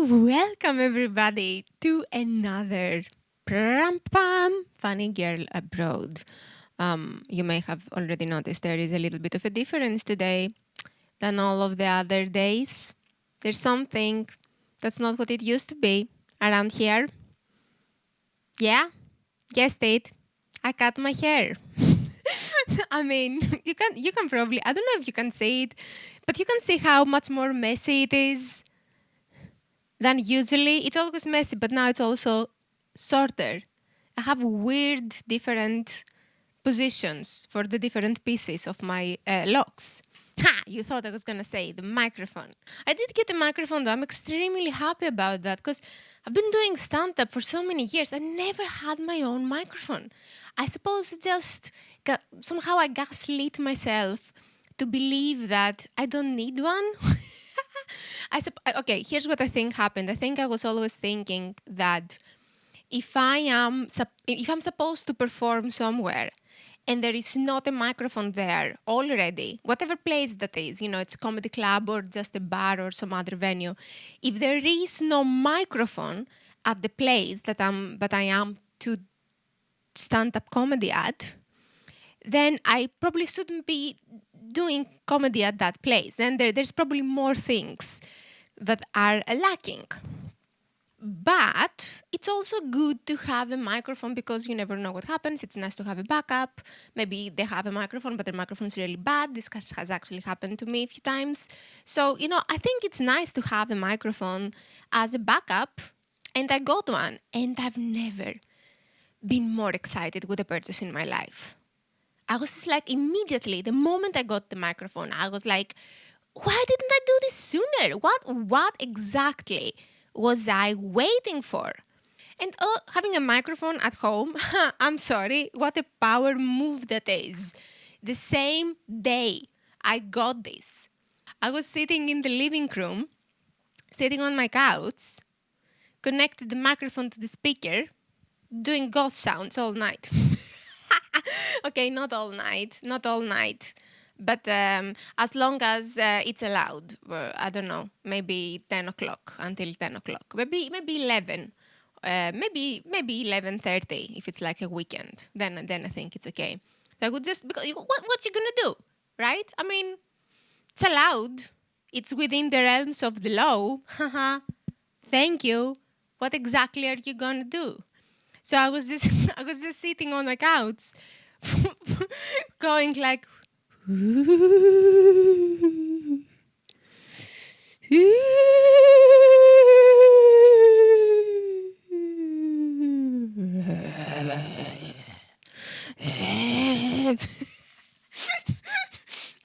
Welcome everybody to another Pram Pam Funny Girl Abroad. You may have already noticed there is a little bit of a difference today than all of the other days. There's something that's not what it used to be around here. Yeah, guessed it. I cut my hair. I mean, you can probably, I don't know if you can see it, but you can see how much more messy it is than usually. It's always messy, but now it's also shorter. I have weird different positions for the different pieces of my locks. Ha! You thought I was gonna say the microphone. I did get a microphone though. I'm extremely happy about that because I've been doing stand-up for so many years. I never had my own microphone. I suppose it just somehow I gaslit myself to believe that I don't need one. Okay, here's what I think happened. I think I was always thinking that if I'm supposed to perform somewhere and there is not a microphone there already, whatever place that is, it's a comedy club or just a bar or some other venue, if there is no microphone at the place that I am to stand up comedy at, then I probably shouldn't be doing comedy at that place. Then there's probably more things that are lacking. But it's also good to have a microphone because you never know what happens. It's nice to have a backup. Maybe they have a microphone, but the microphone is really bad. This has actually happened to me a few times. So, I think it's nice to have a microphone as a backup. And I got one. And I've never been more excited with a purchase in my life. I was just like, immediately, the moment I got the microphone, I was like, why didn't I do this sooner? What exactly was I waiting for? And having a microphone at home, I'm sorry, what a power move that is. The same day I got this, I was sitting in the living room, sitting on my couch, connected the microphone to the speaker, doing ghost sounds all night. Okay, not all night. But as long as it's allowed, I don't know, maybe 10 o'clock, until 10 o'clock. Maybe 11. Maybe 11:30 if it's like a weekend. Then I think it's okay. So I would just, because what you gonna do, right? I mean, it's allowed. It's within the realms of the law. Thank you. What exactly are you gonna do? So I was just I was just sitting on my couch, going like.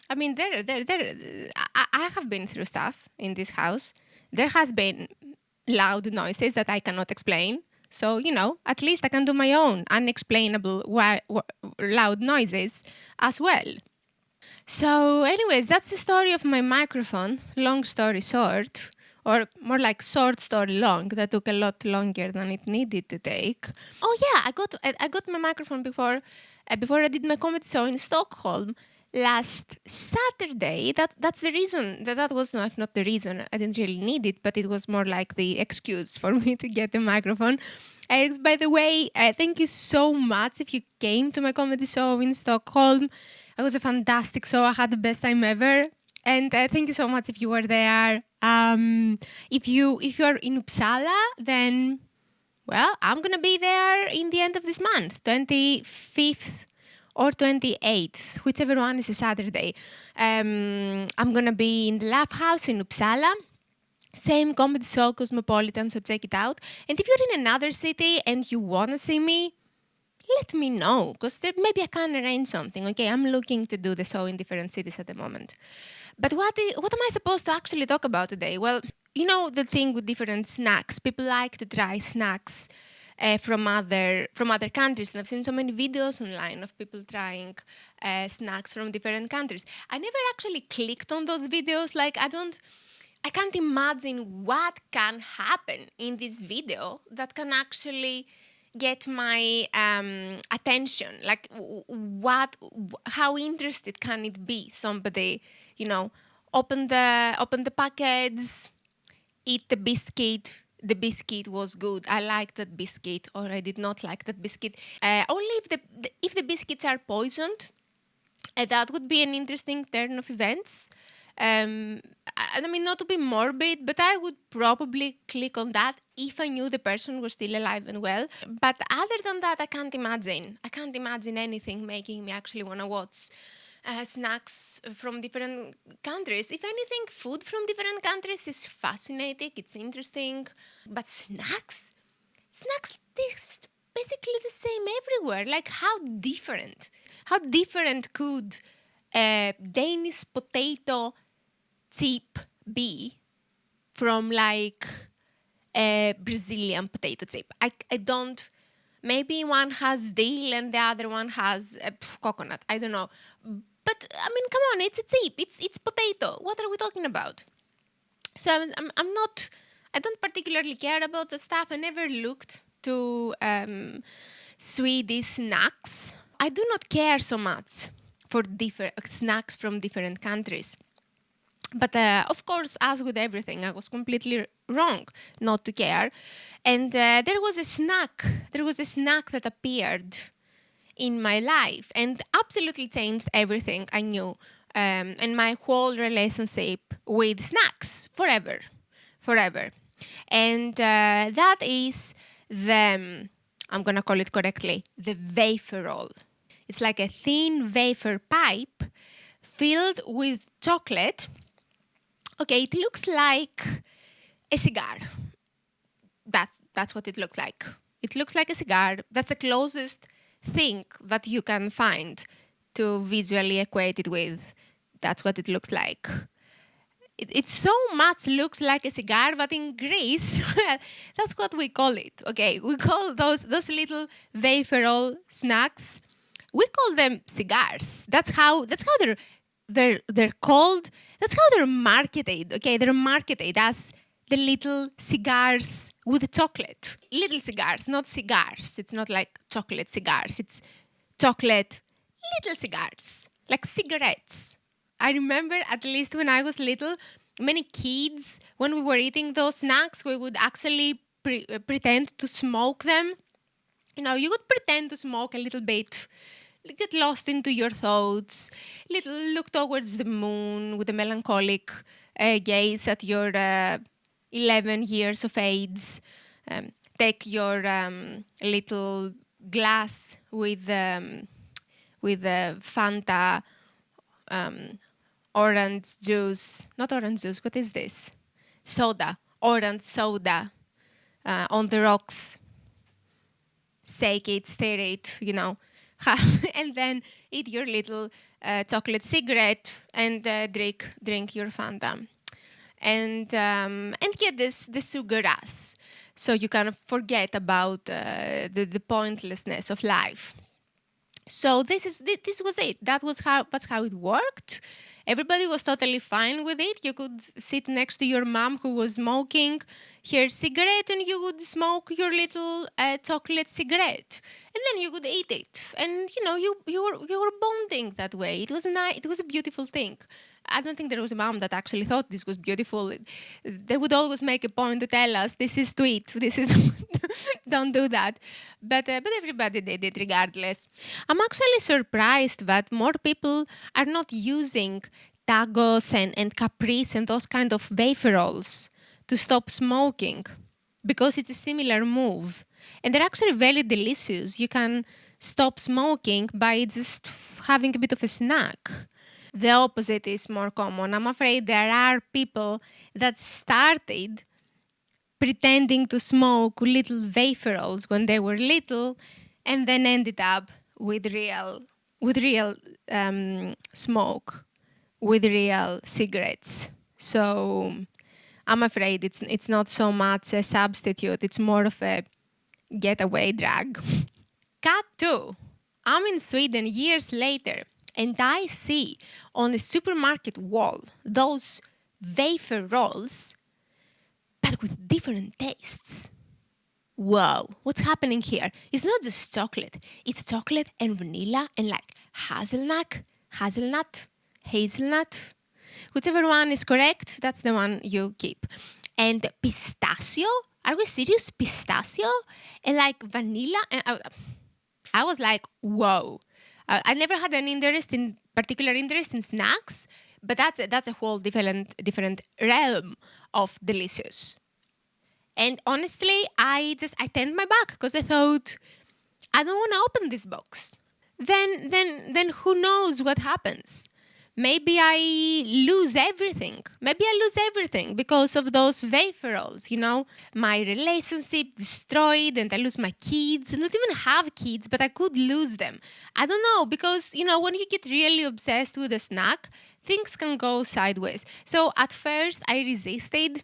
I mean, I have been through stuff in this house. There has been loud noises that I cannot explain. So, at least I can do my own unexplainable loud noises as well. So, anyways, that's the story of my microphone. Long story short, or more like short story long. That took a lot longer than it needed to take. Oh yeah, I got my microphone before I did my comedy show in Stockholm last Saturday. That's the reason. That was not the reason. I didn't really need it, but it was more like the excuse for me to get a microphone. Alex, by the way, thank you so much if you came to my comedy show in Stockholm. It was a fantastic show. I had the best time ever. And thank you so much if you were there. If you are in Uppsala, then, well, I'm going to be there in the end of this month, 25th or 28th, whichever one is a Saturday. I'm going to be in the Laugh House in Uppsala. Same comedy show, Cosmopolitan, so check it out. And if you're in another city and you want to see me, let me know, because maybe I can arrange something. Okay, I'm looking to do the show in different cities at the moment. But what am I supposed to actually talk about today? Well, the thing with different snacks. People like to try snacks from other countries. And I've seen so many videos online of people trying snacks from different countries. I never actually clicked on those videos. Like, I can't imagine what can happen in this video that can actually get my attention. Like, how interested can it be? Somebody, open the packets, eat the biscuit. The biscuit was good. I liked that biscuit, or I did not like that biscuit. Only if the biscuits are poisoned, that would be an interesting turn of events. I mean, not to be morbid, but I would probably click on that if I knew the person was still alive and well. But other than that, I can't imagine. I can't imagine anything making me actually want to watch snacks from different countries. If anything, food from different countries is fascinating. It's interesting. But snacks taste basically the same everywhere. Like how different could a Danish potato chip be from like a Brazilian potato chip? I don't. Maybe one has dill and the other one has coconut. I don't know. But I mean, come on, it's a chip. It's potato. What are we talking about? So I'm not. I don't particularly care about the stuff. I never looked to Swedish snacks. I do not care so much for different snacks from different countries. But of course, as with everything, I was completely wrong not to care. And there was a snack. There was a snack that appeared in my life and absolutely changed everything I knew and my whole relationship with snacks forever. And that is I'm going to call it correctly, the wafer roll. It's like a thin wafer pipe filled with chocolate. Okay, it looks like a cigar. That's what it looks like. It looks like a cigar. That's the closest thing that you can find to visually equate it with. That's what it looks like. It so much looks like a cigar, but in Greece, that's what we call it. Okay, we call those little wafer roll snacks. We call them cigars. That's how they're called. That's how they're marketed. Okay, they're marketed as the little cigars with chocolate. Little cigars, not cigars. It's not like chocolate cigars. It's chocolate little cigars, like cigarettes. I remember, at least when I was little, many kids, when we were eating those snacks, we would actually pretend to smoke them. You know, you would pretend to smoke a little bit, get lost into your thoughts, look towards the moon with a melancholic gaze at your 11 years of age. Take your little glass with Fanta, orange juice, not orange juice, what is this? Soda, orange soda on the rocks. Shake it, stir it, you know. And then eat your little chocolate cigarette and drink your Fanta. And get the sugar rush. So you kind of forget about the pointlessness of life. So this was it. That's how it worked. Everybody was totally fine with it. You could sit next to your mom who was smoking her cigarette, and you would smoke your little chocolate cigarette, and then you could eat it. And you know, you were bonding that way. It was nice. It was a beautiful thing. I don't think there was a mom that actually thought this was beautiful. They would always make a point to tell us, this is sweet, this is don't do that. But everybody did it regardless. I'm actually surprised that more people are not using tacos and capris and those kind of wafer rolls to stop smoking, because it's a similar move. And they're actually very delicious. You can stop smoking by just having a bit of a snack. The opposite is more common. I'm afraid there are people that started pretending to smoke little wafer rolls when they were little, and then ended up with real smoke, with real cigarettes. So I'm afraid it's not so much a substitute. It's more of a getaway drug. Cut 2. I'm in Sweden years later, and I see on the supermarket wall those wafer rolls, but with different tastes. Whoa, what's happening here? It's not just chocolate. It's chocolate and vanilla and like hazelnut. Whichever one is correct, that's the one you keep. And pistachio? Are we serious? Pistachio? And like vanilla? And I was like, whoa. I never had an particular interest in snacks, but that's a whole different realm of delicious. And honestly, I turned my back because I thought, I don't want to open this box. Then who knows what happens? Maybe I lose everything. Maybe I lose everything because of those wafer rolls, My relationship destroyed and I lose my kids. I don't even have kids, but I could lose them. I don't know, because, when you get really obsessed with a snack, things can go sideways. So at first I resisted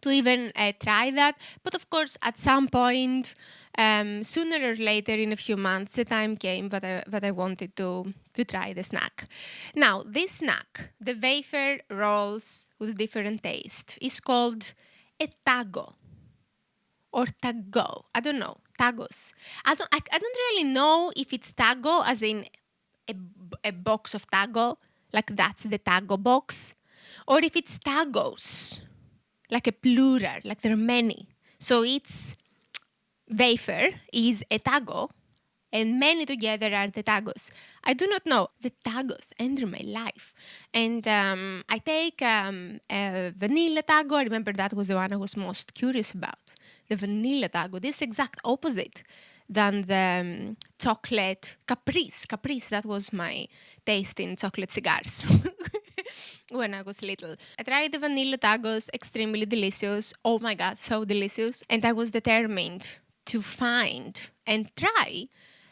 to even try that. But of course, at some point, sooner or later, in a few months, the time came that I wanted to try the snack. Now, this snack, the wafer rolls with different taste, is called a tago or tago. I don't know. Tagos. I don't really know if it's tago as in a box of tago, like that's the tago box, or if it's tagos, like a plural, like there are many. So it's wafer is a tago, and many together are the tagos. I do not know. The tagos enter my life. And I take a vanilla tago. I remember that was the one I was most curious about. The vanilla tago, this exact opposite than the chocolate caprice. Caprice, that was my taste in chocolate cigars. When I was little. I tried the vanilla tacos, extremely delicious. Oh my God, so delicious. And I was determined to find and try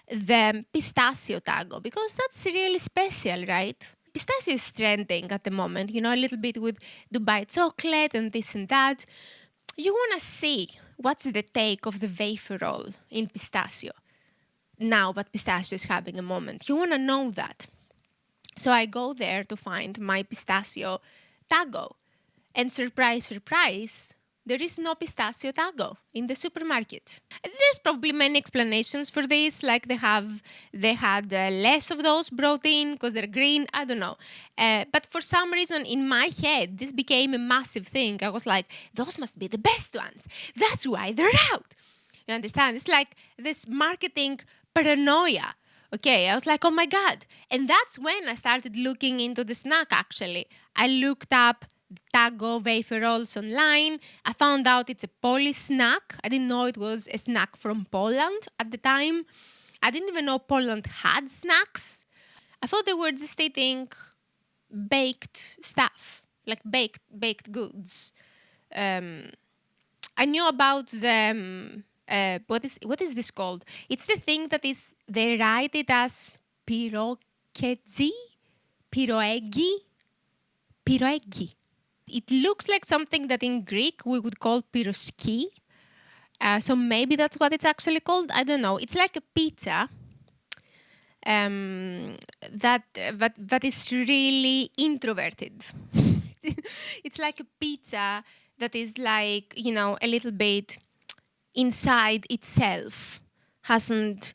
the pistachio taco because that's really special, right? Pistachio is trending at the moment, a little bit with Dubai chocolate and this and that. You want to see what's the take of the wafer roll in pistachio now that pistachio is having a moment. You want to know that. So I go there to find my pistachio taco. And surprise, surprise, there is no pistachio taco in the supermarket. There's probably many explanations for this, like they had less of those brought in because they're green, I don't know. But for some reason in my head, this became a massive thing. I was like, those must be the best ones. That's why they're out. You understand? It's like this marketing paranoia. Okay, I was like, oh my God. And that's when I started looking into the snack, actually. I looked up taco wafer rolls online. I found out it's a Polish snack. I didn't know it was a snack from Poland at the time. I didn't even know Poland had snacks. I thought they were just eating baked stuff, like baked goods. I knew about the what is this called? It's the thing that is they write it as pirokedzi, piroegi, piroegi. It looks like something that in Greek we would call piroski. So maybe that's what it's actually called. I don't know. It's like a pizza that is really introverted. It's like a pizza that is like, a little bit inside itself, hasn't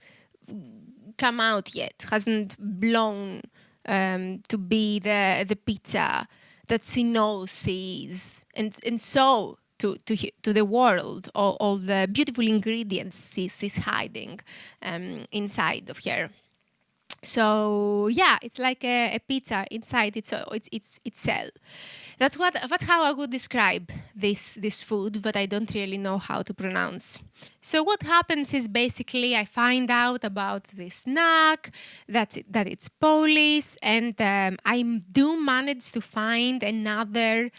come out yet, hasn't blown to be the pizza that she knows she is. And so to the world, all the beautiful ingredients she's hiding inside of her. So yeah, it's like a pizza inside itself. That's how I would describe this food, but I don't really know how to pronounce. So what happens is basically I find out about this snack, that it's Polish, and I do manage to find another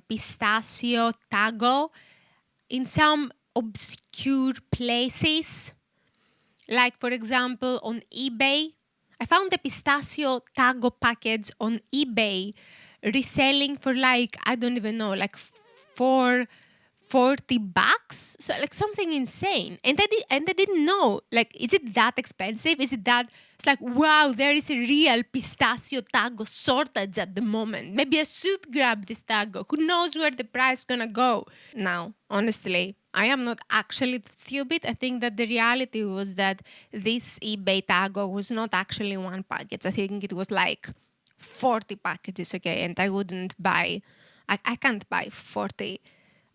pistachio taco in some obscure places. Like, for example, on eBay, I found a pistachio taco package on eBay reselling for like, I don't even know, like $40. So like something insane. And I didn't know, like, is it that expensive? Is it that, it's like, wow, there is a real pistachio taco shortage at the moment. Maybe I should grab this taco. Who knows where the price is gonna go? Now, honestly, I am not actually stupid. I think that the reality was that this eBay taco was not actually one package. I think it was like 40 packages, okay? And I wouldn't buy I can't buy 40.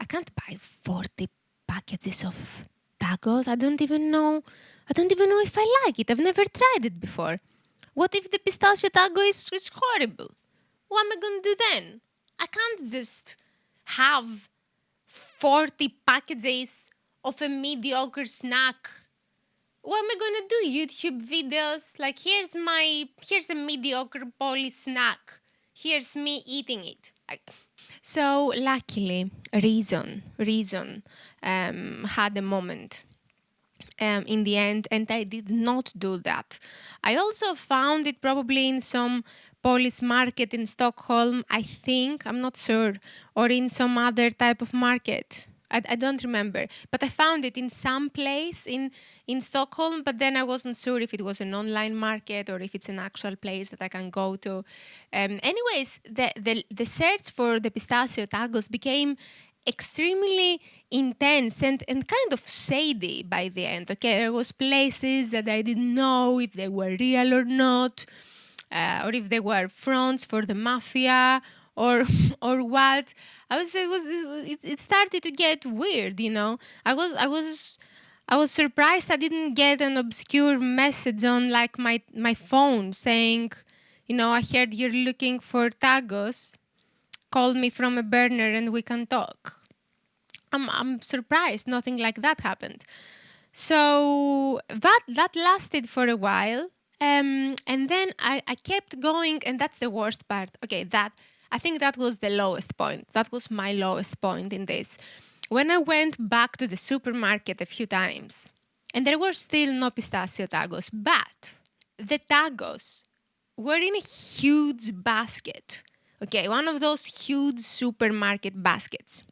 I can't buy 40 packages of tacos. I don't even know if I like it. I've never tried it before. What if the pistachio taco is horrible? What am I going to do then? I can't just have 40 packages of a mediocre snack. What am I going to do? YouTube videos? Like, here's a mediocre Polish snack. Here's me eating it. So luckily, reason had a moment in the end, and I did not do that. I also found it probably in some Polish market in Stockholm, I think, I'm not sure, or in some other type of market. I don't remember, but I found it in some place in Stockholm, but then I wasn't sure if it was an online market or if it's an actual place that I can go to. Anyways, the search for the pistachio tacos became extremely intense and kind of shady by the end. Okay, there was places that I didn't know if they were real or not, or if they were fronts for the mafia or or what. It started to get weird, you know. I was surprised I didn't get an obscure message on like my phone saying, you know, I heard you're looking for tacos. Call me from a burner and we can talk. I'm surprised nothing like that happened. So that lasted for a while. And then I kept going, and that's the worst part. Okay, I think that was the lowest point. That was my lowest point in this. When I went back to the supermarket a few times, and there were still no pistachio tacos, but the tacos were in a huge basket. Okay, one of those huge supermarket baskets.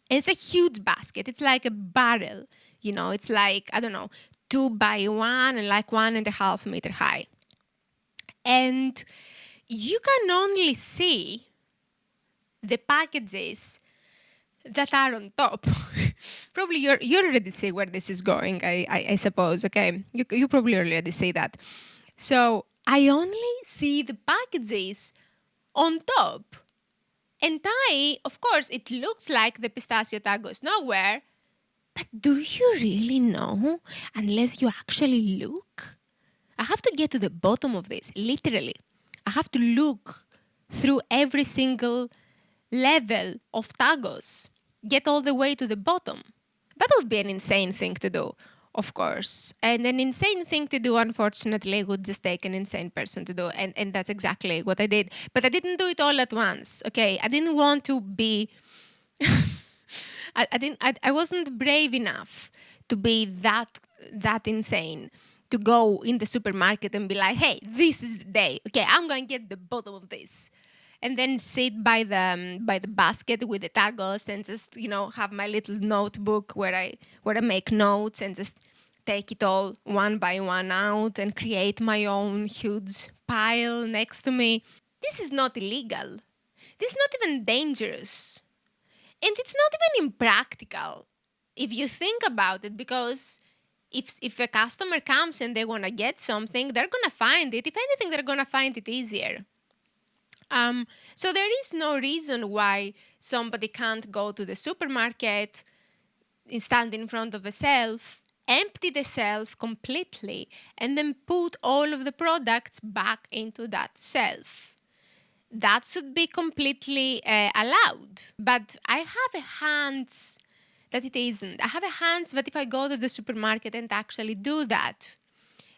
And it's a huge basket. It's like a barrel. You know, it's like, I don't know, 2x1 and like 1.5 meter high. And you can only see the packages that are on top. Probably you already see where this is going, I suppose, okay? You probably already see that. So I only see the packages on top. And of course, it looks like the pistachio tacos nowhere. But do you really know unless you actually look? I have to get to the bottom of this, literally. I have to look through every single level of tacos, get all the way to the bottom. That would be an insane thing to do, of course. And an insane thing to do, unfortunately, would just take an insane person to do. And that's exactly what I did. But I didn't do it all at once, okay? I didn't want to be... I wasn't brave enough to be that insane, to go in the supermarket and be like, hey, this is the day. Okay, I'm going to get the bottom of this. And then sit by the basket with the tacos and just, you know, have my little notebook where I make notes and just take it all one by one out and create my own huge pile next to me. This is not illegal. This is not even dangerous. And it's not even impractical if you think about it, because if a customer comes and they want to get something, they're going to find it. If anything, they're going to find it easier. So there is no reason why somebody can't go to the supermarket, stand in front of a shelf, empty the shelf completely, and then put all of the products back into that shelf. That should be completely allowed. But I have a hunch that it isn't. I have a hunch that if I go to the supermarket and actually do that,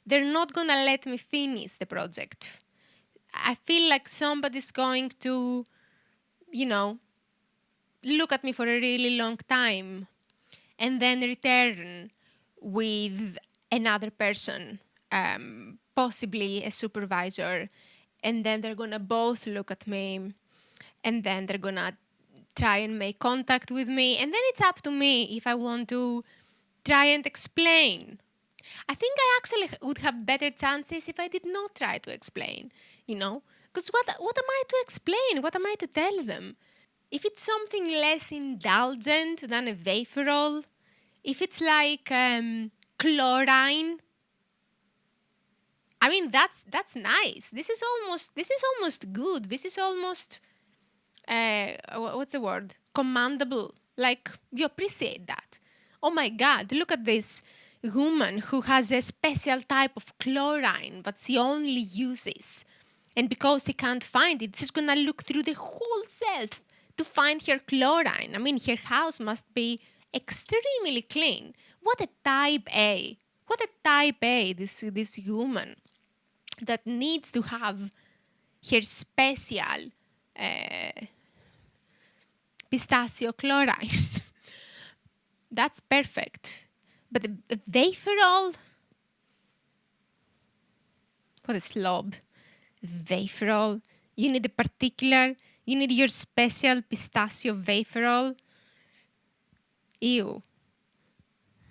they're not going to let me finish the project. I feel like somebody's going to, you know, look at me for a really long time and then return with another person, possibly a supervisor, and then they're going to both look at me, and then they're going to try and make contact with me, and then it's up to me if I want to try and explain. I think I actually would have better chances if I did not try to explain, you know? Because what am I to explain? What am I to tell them? If it's something less indulgent than a Vaporol, if it's like chlorine, I mean, that's nice. This is almost good. This is almost what's the word? Commandable. Like, you appreciate that. Oh my God, look at this woman who has a special type of chlorine that she only uses. And because she can't find it, she's gonna look through the whole shelf to find her chlorine. I mean, her house must be extremely clean. What a type A. What a type A, this woman that needs to have her special pistachio chloride. That's perfect. But the Vaporol, what a slob. Vaporol. You need a particular, you need your special pistachio Vaporol. Ew.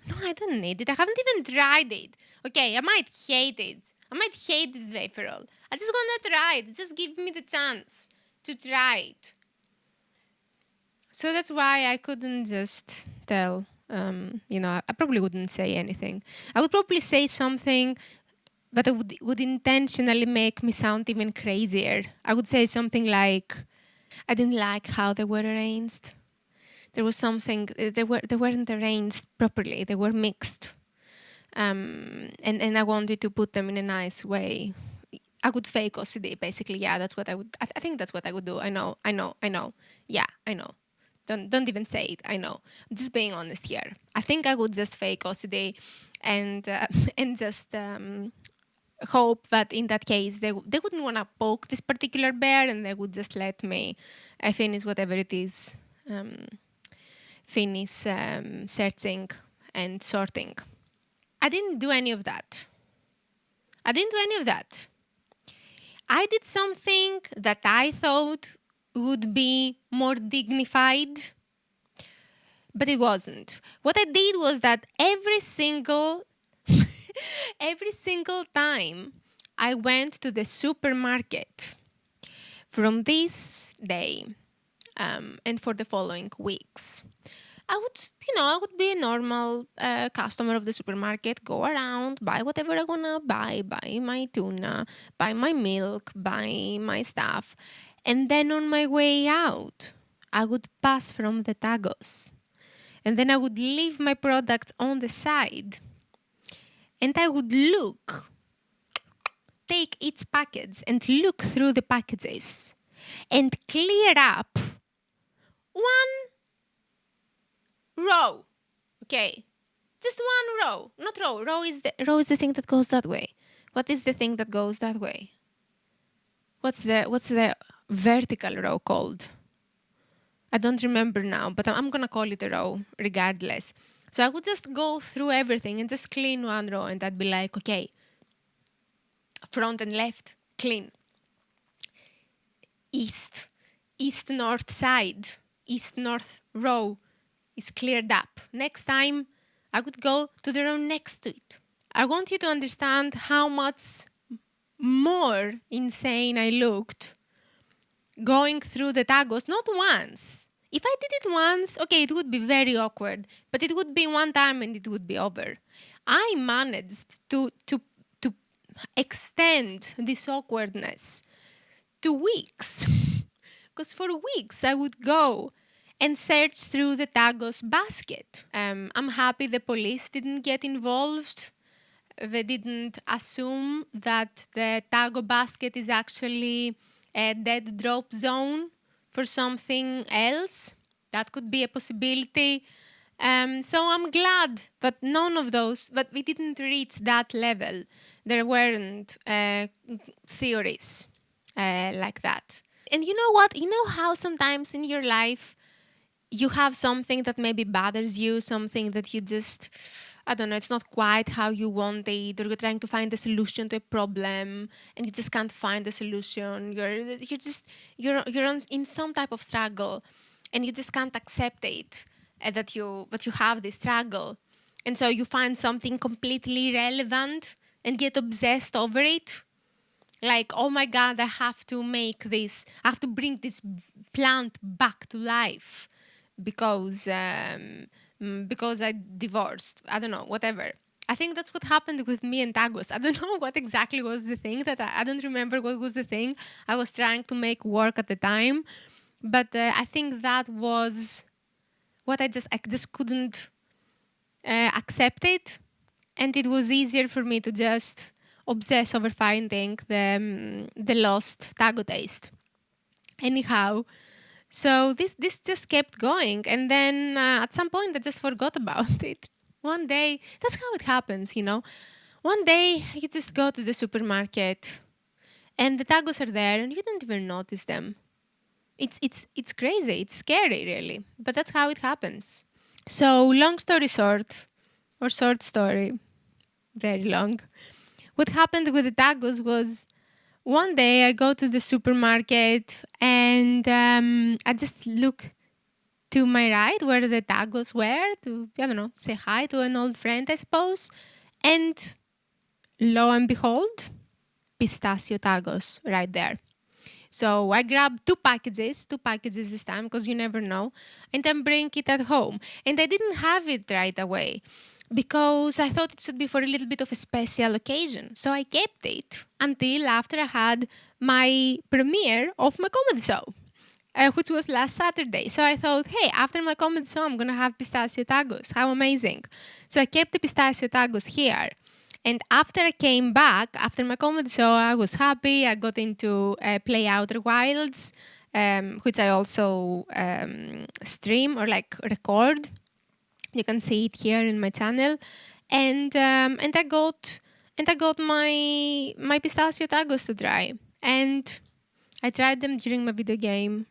No, I don't need it. I haven't even tried it. Okay, I might hate it. I might hate this Vaporol. I just gonna try it. Just give me the chance to try it. So that's why I couldn't just tell. I probably wouldn't say anything. I would probably say something but it would intentionally make me sound even crazier. I would say something like, I didn't like how they were arranged. There was something, they weren't arranged properly. They were mixed. And I wanted to put them in a nice way. I would fake OCD, basically. Yeah, that's what I would, I think that's what I would do. I know. Yeah, I know. Don't even say it. I know. I'm just being honest here. I think I would just fake OCD and and just hope that in that case they wouldn't want to poke this particular bear and they would just let me finish whatever it is, finish searching and sorting. I didn't do any of that. I didn't do any of that. I did something that I thought would be more dignified, but it wasn't. What I did was that every single time I went to the supermarket from this day and for the following weeks, I would be a normal customer of the supermarket, go around, buy whatever I wanna buy my tuna, buy my milk, buy my stuff. And then on my way out, I would pass from the tagos. And then I would leave my products on the side. And I would take each package and look through the packages and clear up one row. Okay, just one row, not row. Row is the thing that goes that way. What is the thing that goes that way? What's the vertical row called? I don't remember now, but I'm gonna call it a row regardless. So I would just go through everything and just clean one row, and I'd be like, okay, front and left, clean. East north side, east north row is cleared up. Next time, I would go to the row next to it. I want you to understand how much more insane I looked going through the tagos, not once. If I did it once, okay, it would be very awkward, but it would be one time and it would be over. I managed to extend this awkwardness to weeks. Because for weeks I would go and search through the tagos basket. I'm happy the police didn't get involved. They didn't assume that the tago basket is actually a dead drop zone for something else. That could be a possibility. So I'm glad that none of those, but we didn't reach that level. There weren't theories like that. And you know what? You know how sometimes in your life you have something that maybe bothers you, something that you just, I don't know, it's not quite how you want it, or you're trying to find a solution to a problem and you just can't find the solution. You're in some type of struggle and you just can't accept it that you have this struggle. And so you find something completely irrelevant and get obsessed over it. Like, oh my God, I have to bring this plant back to life because I divorced. I don't know, whatever. I think that's what happened with me and tagos. I don't know what exactly was the thing I don't remember what was the thing I was trying to make work at the time. But I think that was what I just couldn't accept it, and it was easier for me to just obsess over finding the lost taco taste. Anyhow, so this just kept going, and then at some point I just forgot about it. One day, that's how it happens, you know. One day you just go to the supermarket, and the tacos are there, and you don't even notice them. It's crazy. It's scary, really, but that's how it happens. So long story short, or short story, very long. What happened with the tacos was one day I go to the supermarket and I just look to my right where the tacos were to, I don't know, say hi to an old friend, I suppose. And lo and behold, pistachio tacos right there. So I grabbed two packages this time because you never know, and then bring it at home. And I didn't have it right away because I thought it should be for a little bit of a special occasion. So I kept it until after I had my premiere of my comedy show, which was last Saturday. So I thought, hey, after my comedy show, I'm going to have pistachio tacos. How amazing. So I kept the pistachio tacos here. And after I came back, after my comedy show, I was happy. I got into Play Outer Wilds, which I also stream or like record. You can see it here in my channel, and I got my pistachio tacos to try, and I tried them during my video game.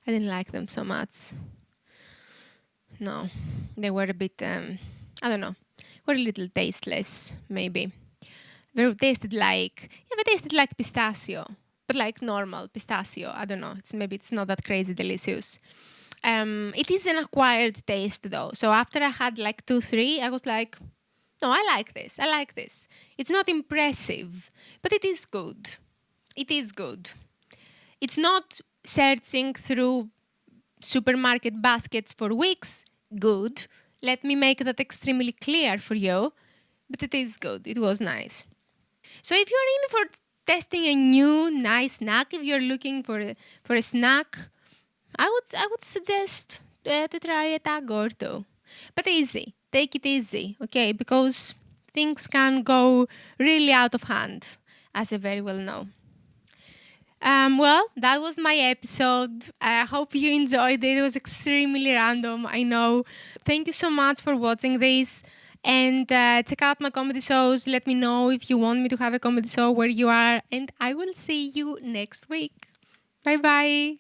I didn't like them so much. No, they were a bit I don't know, were a little tasteless maybe. They tasted like they tasted like pistachio, but like normal pistachio. I don't know. It's not that crazy delicious. It is an acquired taste though. So after I had like 2, 3, I was like, no, I like this. I like this. It's not impressive, but it is good. It is good. It's not searching through supermarket baskets for weeks. Good. Let me make that extremely clear for you. But it is good. It was nice. So if you're in for testing a new nice snack, if you're looking for a snack, I would suggest to try a taco or two. But easy. Take it easy, okay? Because things can go really out of hand, as I very well know. Well, that was my episode. I hope you enjoyed it. It was extremely random, I know. Thank you so much for watching this. And check out my comedy shows. Let me know if you want me to have a comedy show where you are. And I will see you next week. Bye bye.